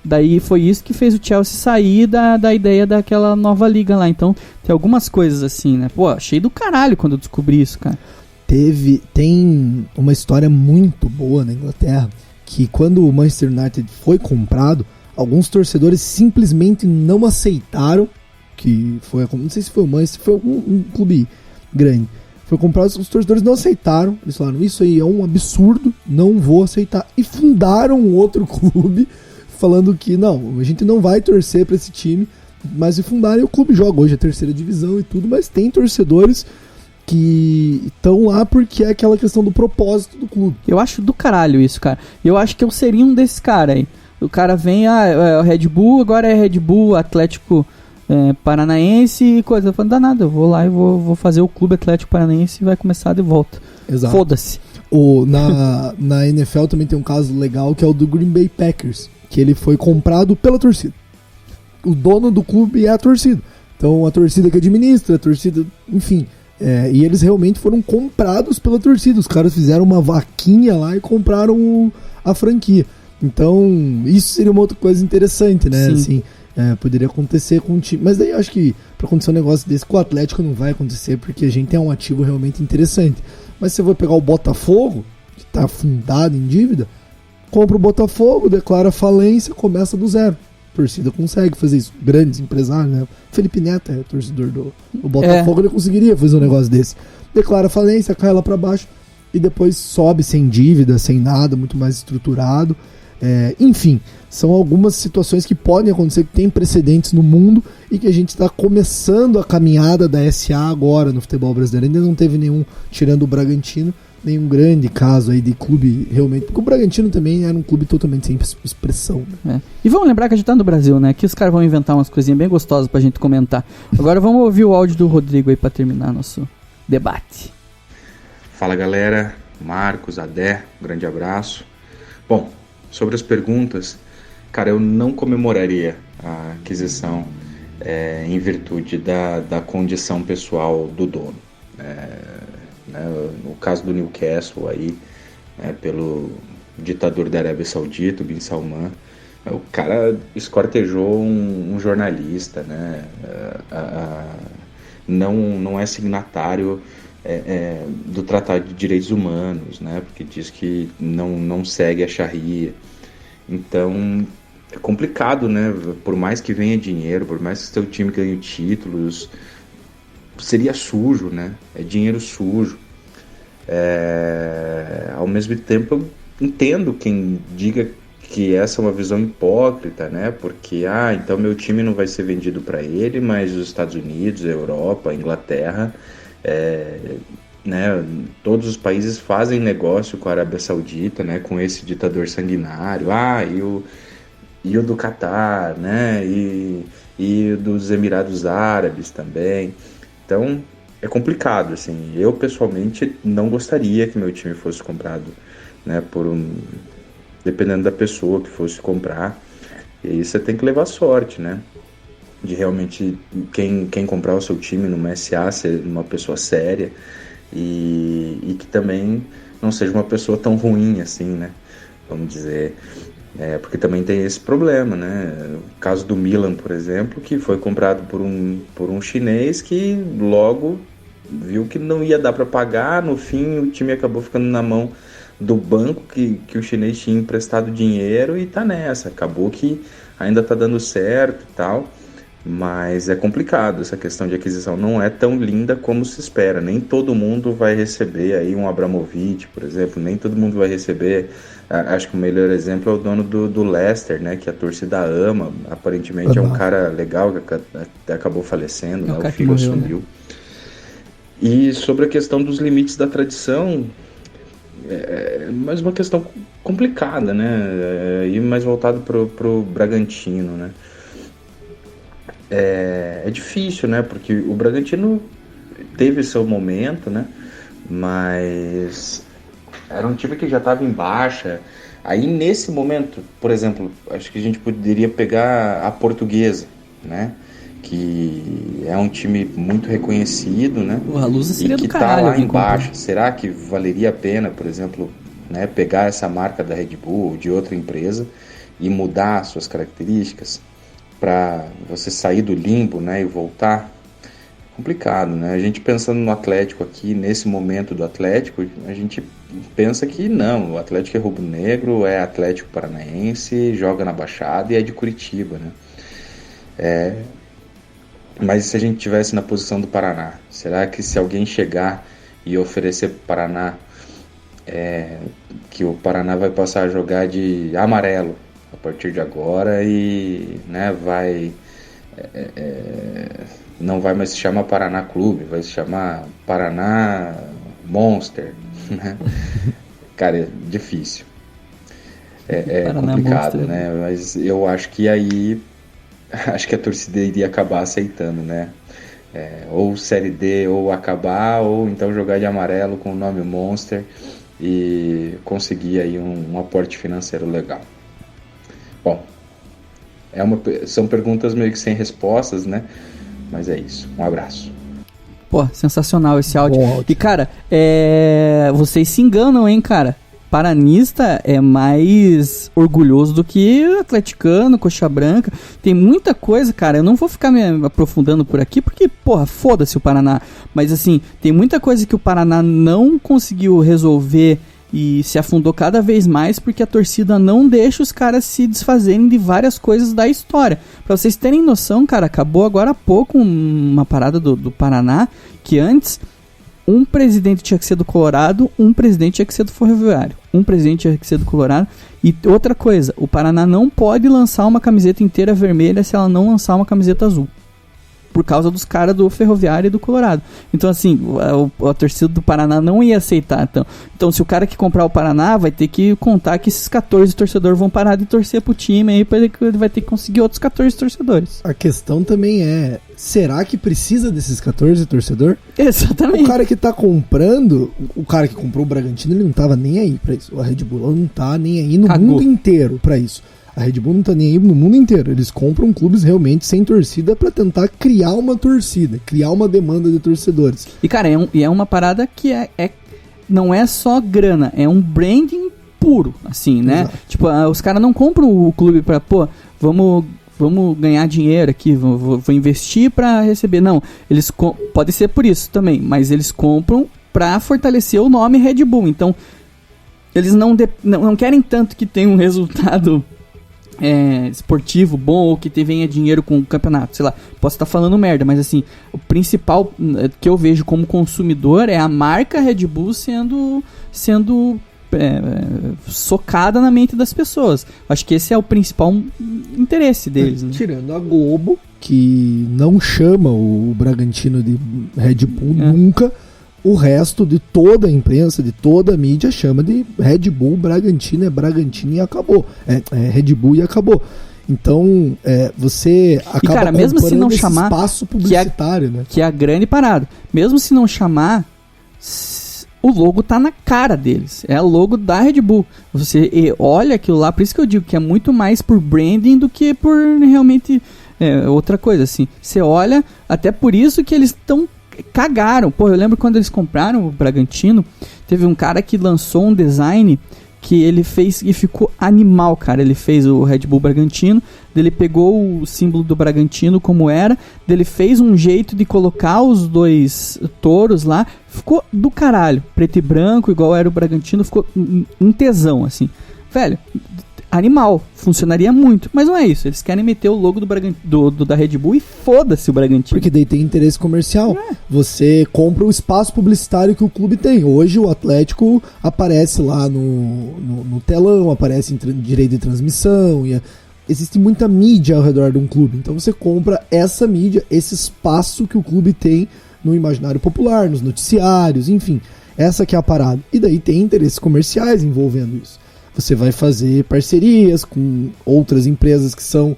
Daí foi isso que fez o Chelsea sair da ideia daquela nova liga lá. Então tem algumas coisas assim, né? Pô, achei do caralho quando eu descobri isso, cara. Tem uma história muito boa na Inglaterra, que quando o Manchester United foi comprado, alguns torcedores simplesmente não aceitaram, que foi, não sei se foi o Manchester, foi um clube grande. Foi comprado, os torcedores não aceitaram, eles falaram, isso aí é um absurdo, não vou aceitar. E fundaram um outro clube, falando que não, a gente não vai torcer para esse time, mas se fundarem, o clube joga hoje a terceira divisão e tudo, mas tem torcedores que estão lá porque é aquela questão do propósito do clube. Eu acho do caralho isso, cara. Eu acho que eu seria um desses caras aí. O cara vem, é o Red Bull, agora é Red Bull, Atlético Paranaense e coisa. Eu falo, não dá nada, eu vou lá e vou fazer o Clube Atlético Paranaense e vai começar de volta. Exato. Foda-se. Na NFL também tem um caso legal que é o do Green Bay Packers, que ele foi comprado pela torcida. O dono do clube é a torcida. Então a torcida que administra, a torcida, enfim. E eles realmente foram comprados pela torcida. Os caras fizeram uma vaquinha lá e compraram a franquia. Então, isso seria uma outra coisa interessante, né? Sim. Assim, poderia acontecer com o time. Mas daí eu acho que pra acontecer um negócio desse com o Atlético não vai acontecer, porque a gente tem um ativo realmente interessante. Mas se eu vou pegar o Botafogo, que tá afundado em dívida, compra o Botafogo, declara falência, começa do zero. A torcida consegue fazer isso. Grandes empresários, né? Felipe Neto é torcedor do Botafogo, ele conseguiria fazer um negócio desse. Declara falência, cai lá pra baixo e depois sobe sem dívida, sem nada, muito mais estruturado. Enfim, são algumas situações que podem acontecer, que tem precedentes no mundo e que a gente está começando a caminhada da SA agora no futebol brasileiro. Ainda não teve nenhum, tirando o Bragantino, nenhum grande caso aí de clube realmente, porque o Bragantino também era um clube totalmente sem expressão, né? E vamos lembrar que a gente tá no Brasil, né? Aqui os caras vão inventar umas coisinhas bem gostosas pra gente comentar. Agora vamos ouvir o áudio do Rodrigo aí pra terminar nosso debate. Fala galera, Marcos, Adé, um grande abraço. Bom, sobre as perguntas, cara, eu não comemoraria a aquisição em virtude da condição pessoal do dono. No caso do Newcastle aí, pelo ditador da Arábia Saudita, o Bin Salman, o cara esquartejou um jornalista, né? Não é signatário do Tratado de Direitos Humanos, né? Porque diz que não segue a Sharia. Então é complicado, né? Por mais que venha dinheiro, por mais que seu time ganhe títulos, seria sujo, né? É dinheiro sujo. Ao mesmo tempo eu entendo quem diga que essa é uma visão hipócrita, né? Porque então meu time não vai ser vendido para ele, mas os Estados Unidos, a Europa, a Inglaterra, né? Todos os países fazem negócio com a Arábia Saudita, né? Com esse ditador sanguinário, e o do Catar, né? E dos Emirados Árabes também. Então é complicado, assim. Eu pessoalmente não gostaria que meu time fosse comprado, né, dependendo da pessoa que fosse comprar. E aí você tem que levar sorte, né, de realmente quem comprar o seu time numa SA ser uma pessoa séria e que também não seja uma pessoa tão ruim assim, né, vamos dizer. Porque também tem esse problema, né? O caso do Milan, por exemplo, que foi comprado por um chinês que logo viu que não ia dar para pagar. No fim, o time acabou ficando na mão do banco que o chinês tinha emprestado dinheiro e tá nessa. Acabou que ainda tá dando certo e tal, mas é complicado. Essa questão de aquisição não é tão linda como se espera. Nem todo mundo vai receber aí um Abramovich, por exemplo, nem todo mundo vai receber. Acho que o melhor exemplo é o dono do Leicester, né, que a torcida ama. Aparentemente é um cara legal que acabou falecendo, né, o filho assumiu. Né? E sobre a questão dos limites da tradição, mais uma questão complicada, né, e mais voltado pro Bragantino, né. É difícil, né, porque o Bragantino teve seu momento, né, mas era um time que já estava em baixa. Aí nesse momento, por exemplo, acho que a gente poderia pegar a Portuguesa, né, que é um time muito reconhecido, né, a Lusa seria e que está lá embaixo. Será que valeria a pena, por exemplo, né, pegar essa marca da Red Bull ou de outra empresa e mudar suas características para você sair do limbo, né, e voltar? Complicado, né? A gente pensando no Atlético aqui, nesse momento do Atlético, a gente pensa que não, o Atlético é rubro-negro, é Atlético Paranaense, joga na Baixada e é de Curitiba, né? Mas se a gente tivesse na posição do Paraná, será que se alguém chegar e oferecer para o Paraná, que o Paraná vai passar a jogar de amarelo a partir de agora e, né, não vai mais se chamar Paraná Clube, vai se chamar Paraná Monster, né? Cara, é difícil. É complicado, Monster, né? Mas eu acho que aí a torcida iria acabar aceitando, né? Ou Série D, ou acabar, ou então jogar de amarelo com o nome Monster e conseguir aí um aporte financeiro legal. Bom, são perguntas meio que sem respostas, né? Mas é isso. Um abraço. Pô, sensacional esse áudio. E, cara, vocês se enganam, hein, cara? paranista é mais orgulhoso do que atleticano, coxa branca. Tem muita coisa, cara, eu não vou ficar me aprofundando por aqui, porque, porra, foda-se o Paraná. Mas, assim, tem muita coisa que o Paraná não conseguiu resolver e se afundou cada vez mais porque a torcida não deixa os caras se desfazerem de várias coisas da história. Pra vocês terem noção, cara, acabou agora há pouco uma parada do Paraná, que antes um presidente tinha que ser do Colorado, um presidente tinha que ser do Ferroviário, um presidente tinha que ser do Colorado. E outra coisa, o Paraná não pode lançar uma camiseta inteira vermelha se ela não lançar uma camiseta azul, por causa dos caras do Ferroviário e do Colorado. Então, assim, a torcida do Paraná não ia aceitar. Então, se o cara que comprar o Paraná, vai ter que contar que esses 14 torcedores vão parar de torcer pro time aí, ele vai ter que conseguir outros 14 torcedores. A questão também é, será que precisa desses 14 torcedores? Exatamente. O cara que tá comprando, o cara que comprou o Bragantino, ele não tava nem aí pra isso. A Red Bull não tá nem aí no mundo inteiro pra isso. A Red Bull não tá nem aí no mundo inteiro. Eles compram clubes realmente sem torcida pra tentar criar uma torcida, criar uma demanda de torcedores. E, cara, é uma parada que não é só grana, é um branding puro, assim, né? Exato. Tipo, os caras não compram o clube pra, pô, vamos ganhar dinheiro aqui, vou investir pra receber. Não, eles pode ser por isso também, mas eles compram pra fortalecer o nome Red Bull. Então, eles não querem tanto que tenha um resultado esportivo bom ou que venha dinheiro com o campeonato, sei lá, posso estar falando merda, mas assim, o principal que eu vejo como consumidor é a marca Red Bull sendo socada na mente das pessoas. Acho que esse é o principal interesse deles, né? Tirando a Globo, que não chama o Bragantino de Red Bull nunca. O resto de toda a imprensa, de toda a mídia, chama de Red Bull, Bragantino, Bragantino e acabou. Red Bull e acabou. Então, você acaba, cara, mesmo se não chamar, espaço publicitário, né? Que é a grande parada. Mesmo se não chamar, o logo tá na cara deles. É o logo da Red Bull. Você olha aquilo lá, por isso que eu digo que é muito mais por branding do que por realmente outra coisa, assim. Você olha, até por isso que eles estão cagaram. Pô, eu lembro quando eles compraram o Bragantino, teve um cara que lançou um design que ele fez e ficou animal, cara. Ele fez o Red Bull Bragantino, ele pegou o símbolo do Bragantino como era, ele fez um jeito de colocar os dois touros lá, ficou do caralho, preto e branco, igual era o Bragantino, ficou um tesão, assim. Velho, animal, funcionaria muito, mas não é isso. Eles querem meter o logo da Red Bull e foda-se o Bragantino. Porque daí tem interesse comercial. Você compra o espaço publicitário que o clube tem. Hoje o Atlético aparece lá no telão, aparece em direito de transmissão, existe muita mídia ao redor de um clube. Então você compra essa mídia, esse espaço que o clube tem no imaginário popular, nos noticiários, enfim. Essa que é a parada. E daí tem interesses comerciais envolvendo isso. Você vai fazer parcerias com outras empresas que são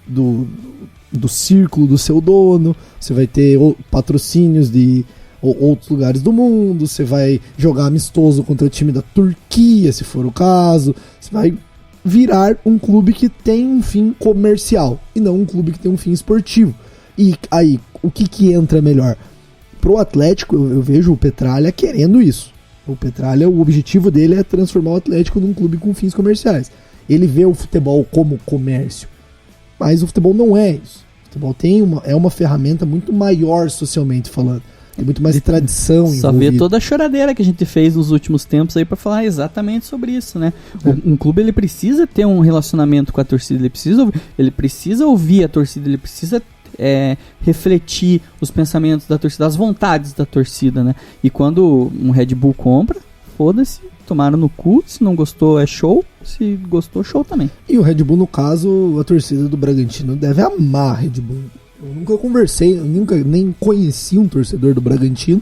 do círculo do seu dono. Você vai ter patrocínios de outros lugares do mundo. Você vai jogar amistoso contra o time da Turquia, se for o caso. Você vai virar um clube que tem um fim comercial e não um clube que tem um fim esportivo. E aí, o que entra melhor? Pro Atlético, eu vejo o Petralha querendo isso. O Petralha, o objetivo dele é transformar o Atlético num clube com fins comerciais. Ele vê o futebol como comércio, mas o futebol não é isso. O futebol é uma ferramenta muito maior socialmente falando. Tem muito mais tradição envolvida. Só vê toda a choradeira que a gente fez nos últimos tempos aí pra falar exatamente sobre isso, né? Um clube, ele precisa ter um relacionamento com a torcida, ele precisa ouvir a torcida, ele precisa refletir os pensamentos da torcida, as vontades da torcida, né? E quando um Red Bull compra, foda-se, tomaram no cu, se não gostou é show, se gostou, show também. E o Red Bull, no caso, a torcida do Bragantino deve amar Red Bull. Eu nunca conversei, eu nunca nem conheci um torcedor do Bragantino,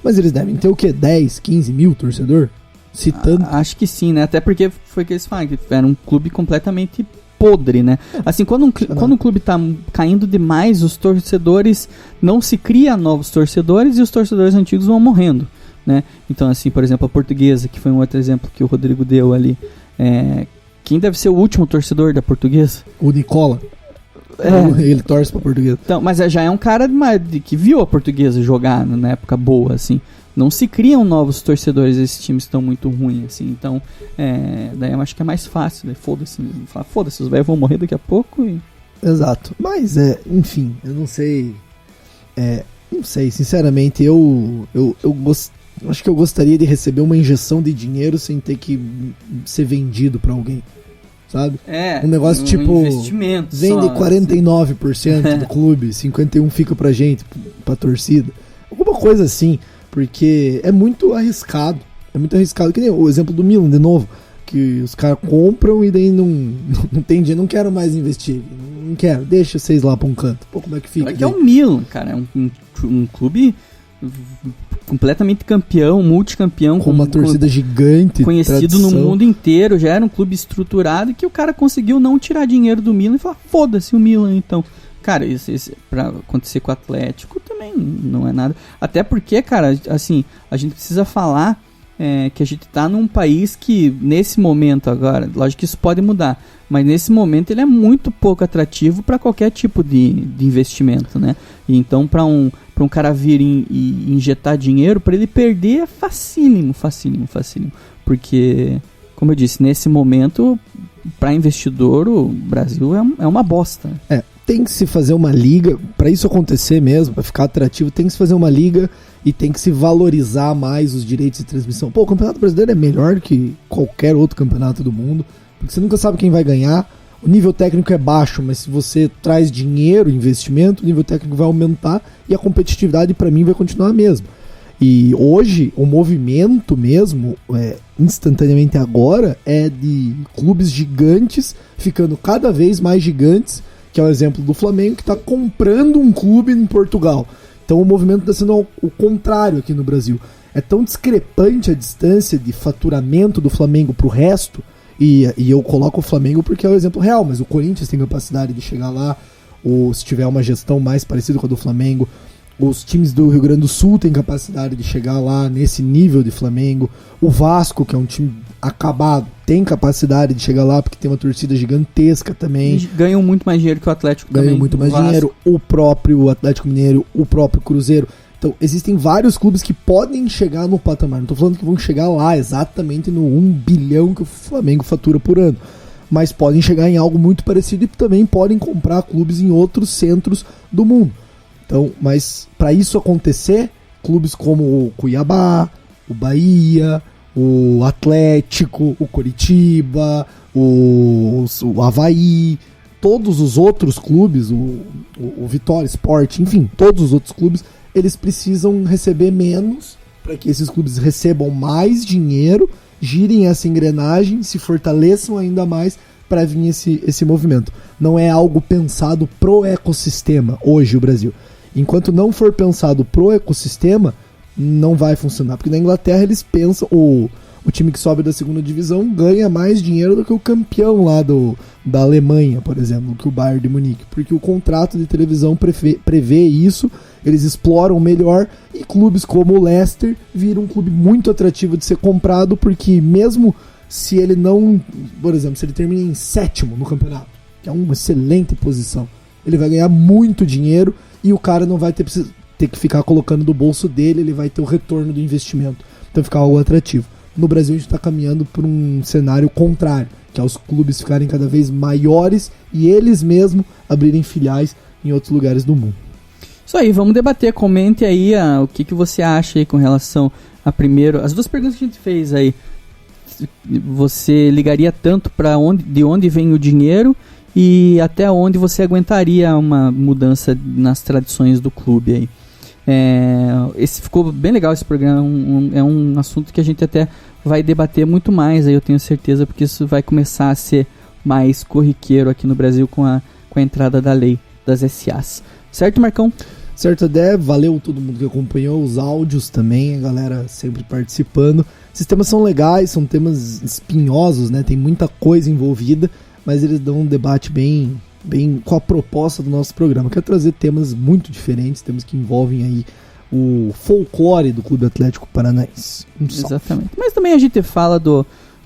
mas eles devem ter o quê? 10, 15 mil torcedor? Se tanto. Acho que sim, né? Até porque foi que eles falam, que era um clube completamente podre, né? Assim, quando um clube tá caindo demais, os torcedores não se cria novos torcedores e os torcedores antigos vão morrendo, né? Então, assim, por exemplo, a Portuguesa, que foi um outro exemplo que o Rodrigo deu ali. Quem deve ser o último torcedor da Portuguesa? O Nicola. Ele torce pra Portuguesa. Então, mas já é um cara que viu a Portuguesa jogar na época boa, assim. Não se criam novos torcedores, esses times estão muito ruins, assim. Então, daí eu acho que é mais fácil, né? Foda-se, os velhos vão morrer daqui a pouco e... Exato. Mas, enfim, eu não sei... não sei, sinceramente, eu acho que eu gostaria de receber uma injeção de dinheiro sem ter que ser vendido pra alguém, sabe? Um negócio tipo, investimento vende só, 49% assim. do clube, 51% fica pra gente, pra torcida. Alguma coisa assim, porque é muito arriscado. É muito arriscado, que nem o exemplo do Milan, de novo, que os caras compram e daí não tem dinheiro, não quero mais investir, não quero, deixa vocês lá pra um canto. Pô, como é que fica? É que é o Milan, cara, é um clube completamente campeão, multicampeão, com uma torcida gigante, conhecido tradição no mundo inteiro, já era um clube estruturado, e que o cara conseguiu não tirar dinheiro do Milan e falar, foda-se o Milan, então. Cara, isso pra acontecer com o Atlético também não é nada. Até porque, cara, assim, a gente precisa falar que a gente tá num país que, nesse momento agora, lógico que isso pode mudar, mas nesse momento ele é muito pouco atrativo para qualquer tipo de investimento, né? E então, para um cara vir e injetar dinheiro, para ele perder é facílimo. Porque, como eu disse, nesse momento, para investidor, o Brasil é uma bosta. Tem que se fazer uma liga, para isso acontecer mesmo, para ficar atrativo, tem que se fazer uma liga e tem que se valorizar mais os direitos de transmissão. Pô, o Campeonato Brasileiro é melhor que qualquer outro campeonato do mundo, porque você nunca sabe quem vai ganhar. O nível técnico é baixo, mas se você traz dinheiro, investimento, o nível técnico vai aumentar e a competitividade, para mim, vai continuar a mesma. E hoje, o movimento mesmo, instantaneamente agora, é de clubes gigantes ficando cada vez mais gigantes, que é o exemplo do Flamengo, que está comprando um clube em Portugal. Então o movimento está sendo o contrário aqui no Brasil. É tão discrepante a distância de faturamento do Flamengo para o resto, e eu coloco o Flamengo porque é o exemplo real, mas o Corinthians tem capacidade de chegar lá, ou se tiver uma gestão mais parecida com a do Flamengo, os times do Rio Grande do Sul têm capacidade de chegar lá nesse nível de Flamengo, o Vasco, que é um time acabado, tem capacidade de chegar lá porque tem uma torcida gigantesca também. E ganham muito mais dinheiro que o Atlético também. Ganham muito mais dinheiro, o próprio Atlético Mineiro, o próprio Cruzeiro. Então, existem vários clubes que podem chegar no patamar. Não estou falando que vão chegar lá exatamente no 1 bilhão que o Flamengo fatura por ano, mas podem chegar em algo muito parecido e também podem comprar clubes em outros centros do mundo. Então, mas para isso acontecer, clubes como o Cuiabá, o Bahia, o Atlético, o Coritiba, o Avaí, todos os outros clubes, o Vitória Sport, enfim, todos os outros clubes, eles precisam receber menos para que esses clubes recebam mais dinheiro, girem essa engrenagem, se fortaleçam ainda mais para vir esse movimento. Não é algo pensado pro ecossistema hoje o Brasil. Enquanto não for pensado pro ecossistema, não vai funcionar. Porque na Inglaterra eles pensam, o time que sobe da segunda divisão ganha mais dinheiro do que o campeão lá da Alemanha, por exemplo, que o Bayern de Munique. Porque o contrato de televisão prevê isso, eles exploram melhor, e clubes como o Leicester viram um clube muito atrativo de ser comprado, porque mesmo se ele não, por exemplo, se ele termina em 7º no campeonato, que é uma excelente posição, ele vai ganhar muito dinheiro e o cara não vai ter que ficar colocando do bolso dele, ele vai ter o retorno do investimento. Então fica algo atrativo. No Brasil a gente está caminhando por um cenário contrário, que é os clubes ficarem cada vez maiores e eles mesmos abrirem filiais em outros lugares do mundo. Isso aí, vamos debater, comente aí o que você acha aí com relação a primeiro, as duas perguntas que a gente fez aí. Você ligaria tanto para de onde vem o dinheiro e até onde você aguentaria uma mudança nas tradições do clube aí. Ficou bem legal esse programa, é um assunto que a gente até vai debater muito mais, aí eu tenho certeza, porque isso vai começar a ser mais corriqueiro aqui no Brasil com a entrada da lei das SAs. Certo, Marcão? Certo, Adé, valeu todo mundo que acompanhou, os áudios também, a galera sempre participando. Esses temas são legais, são temas espinhosos, né? Tem muita coisa envolvida, mas eles dão um debate bem com a proposta do nosso programa, que é trazer temas muito diferentes, temas que envolvem aí o folclore do Clube Atlético Paranaense. Exatamente. Mas também a gente fala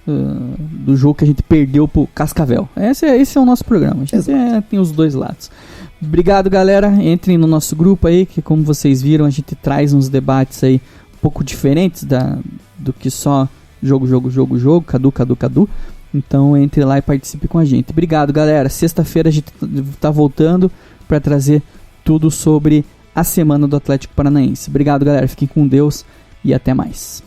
do jogo que a gente perdeu pro Cascavel. Esse é o nosso programa. A gente tem os dois lados. Obrigado, galera. Entrem no nosso grupo aí, que como vocês viram, a gente traz uns debates aí um pouco diferentes do que só jogo, Cadu. Então entre lá e participe com a gente. Obrigado, galera. Sexta-feira a gente tá voltando para trazer tudo sobre a semana do Atlético Paranaense. Obrigado, galera. Fiquem com Deus e até mais.